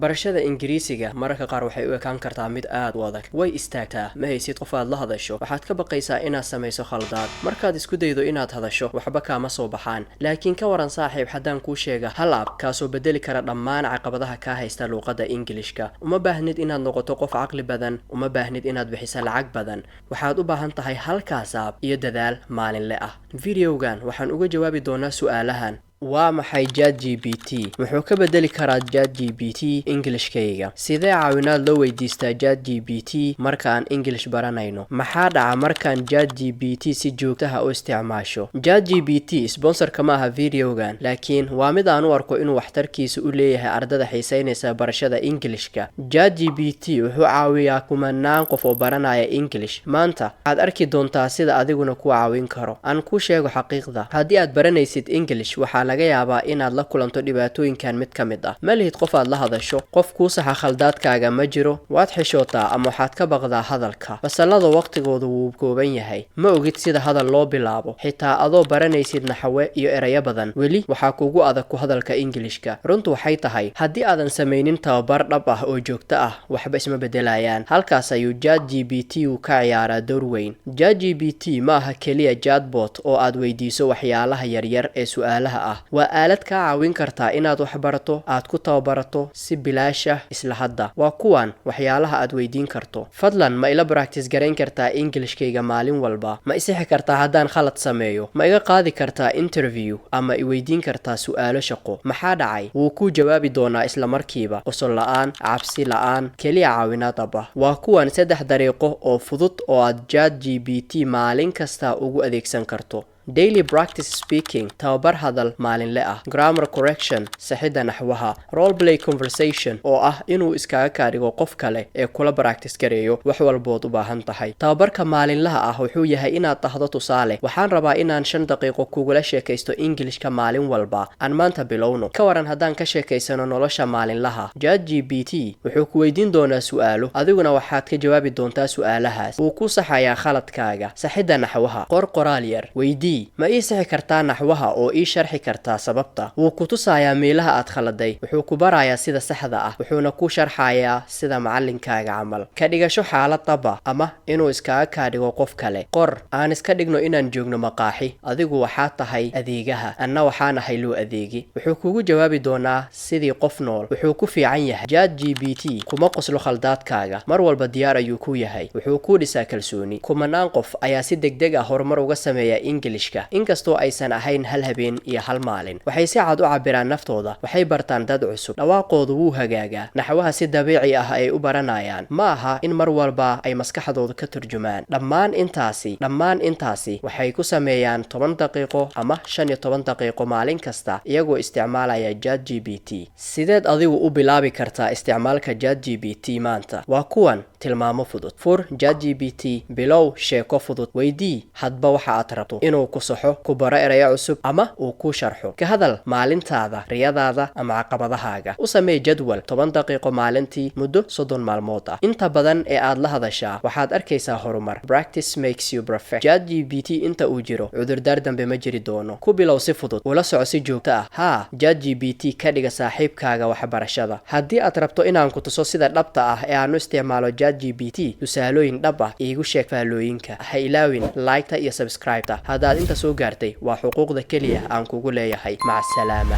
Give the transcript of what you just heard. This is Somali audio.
barashada Ingiriisiga mararka qaar waxay u ekaan kartaa mid aad u adag. Way istaagtaa ma haysid qof aad la hadasho. Waxaad ka baqaysaa inaad samayso khaladaad. Markaad isku daydo inaad hadasho, waxba kaama soo baxaan. Laakiin ka waran saaxiib haddaan kuu sheega hal app kaasoo bedeli kara dhammaan caqabadaha ka haysta luqadda Ingiriiska. Uma baahnid inaad noqoto qof caqli badan, uma baahnid inaad bixiso lacag badan. Waxaad u baahan tahay halkaas app iyo dadaal maalinle ah. Videogan waxaan uga jawaabi doonaa su'aalahan. waa maxay ChatGPT wuxuu ka bedeli karaa ChatGPT Englishkayga sidee caawinaad loo weydiistaa ChatGPT markaan English baranayno maxaa dhaca markaan ChatGPT si joogto ah u isticmaasho ChatGPT sponsor kama aha videogan laakiin waa mid aan u arko inuu waxtarkiisa u leeyahay ardada xiisaynaysa barashada Englishka ChatGPT wuxuu caawiyaa kumanaan qof oo baranaya English maanta aad arki doontaa sida adiguna ku caawin karo aan ku sheego xaqiiqda haddii aad baranaysid English waxaa laga yaabaa inaad la kulanto dhibaatooyinkan mid ka mid ah ma lihid qof aad la hadasho qof kuu saxa khaldaadkaaga ma jiro waad xishootaa ama waxaad ka baqdaa hadalka fasalada waqtigoodu wuu kooban yahay ma ogid sida hadal loo bilaabo xitaa adoo baranaysid naxwe iyo erayo badan weli waxaa kugu adag ku hadalka Englishka runtu waxay tahay haddii aadan samaynin tababar dhab ah oo joogto ah waxba isma bedelayaan halkaas ayuu ChatGPT uu ka ciyaaraa door weyn ChatGPT ma aha kaliya chatbot oo aad weydiiso waxyaalaha yaryar ee su'aalaha ah waa aalad ka caawin kartaa inaad wax barato aad ku tababarato si bilaash ah isla hadda waa kuwan waxyaalaha aad weydiin karto fadlan ma ila practice gareyn kartaa Englishkayga maalin walba ma isixi kartaa haddaan khalad sameeyo ma iga qaadi kartaa interview ama i weydiin kartaa su'aalo shaqo maxaa dhacay wuu ku jawaabi doonaa isla markiiba qosol la'aan cabsi la'aan kaliya caawinaad ah waa kuwan 3 dariiqo oo fudud oo aad ChatGPT maalin kasta ugu adeegsan karto daily practice speaking tababar hadal maalinle ah grammar correction saxida naxwaha role play conversation oo ah inuu iskaga kaadhigo qof kale ee kula practice gareeyo wax walbood u baahan tahay tababarka maalinlaha ah wuxuu yahay inaad tahdo tusaale waxaan rabaa inaan 5 daqiiqo kugula sheekaysto Englishka maalin walba aan maanta bilowno ka waran haddaan ka sheekaysano nolosha maalinlaha ChatGPT wuxuu ku weydiin doonaa su'aalo adiguna waxaad ka jawaabi doontaa su'aalahaas wuu ku saxayaa khaladkaaga saxida naxwaha qoraal yar weydii ma ii sixi kartaa naxwaha oo ii sharxi kartaa sababta wuu ku tusayaa meelaha aad khaladay wuxuu ku barayaa sida saxda ah wuxuuna ku sharxayaa sida macallinkaaga camal ka dhigasho xaalad daba ama inuu iskaga kaadhigo qof kale qor aan iska dhigno inaan joogno maqaaxi adigu waxaa tahay adeegaha anna waxaan ahay loo adeegi wuxuu kugu jawaabi doonaa sidii qof nool wuxuu ku fiican yahay ChatGPT kuma qoslo khaldaadkaaga mar walba diyaar ayuu ku yahay wuxuu ku dhisaa kalsooni kumanaan qof ayaa si degdeg ah horumar uga sameeya English inkastoo aysan ahayn hal habeen iyo hal maalin waxay si cad u cabiraan naftooda waxay bartaan dad cusub dhawaaqoodu wuu hagaagaa naxwaha si dabiici ah ay u baranayaan ma aha in mar walba ay maskaxdooda ka turjumaan dhammaan intaasi waxay ku sameeyaan 10 daqiiqo ama 15 daqiiqo maalin kasta iyagoo isticmaalaya ChatGPT sideed adigu u bilaabi kartaa isticmaalka ChatGPT maanta waa kuwan tilmaamo fudud fur ChatGPT bilow sheeko fudud weydii hadba waxa aad rabto inuu ku saxo ku baro erayo cusub ama uu ku sharxo ka hadal maalintaada riyadaada ama caqabadahaaga u samee jadwal 10 daqiiqo maalintii muddo 30 maalmood ah inta badan ee aad la hadashaa waxaad arkaysaa horumar practice makes you perfect ChatGPT inta uu jiro cudurdaar dambe ma jiri doono ku bilow si fudud ula soco si joogto ah ChatGPT ka dhiga saaxiibkaaga waxbarashada haddii aad rabto inaan ku tuso sida dhabta ah ee aan u isticmaalo ChatGPT tusaalooyin dhab ah iigu sheeg faalooyinka ha ilaawin like-ta iyo subscribe-ta haddaad inta soo gaartay waa xuquuqda kaliya aan kugu leeyahay maca salaama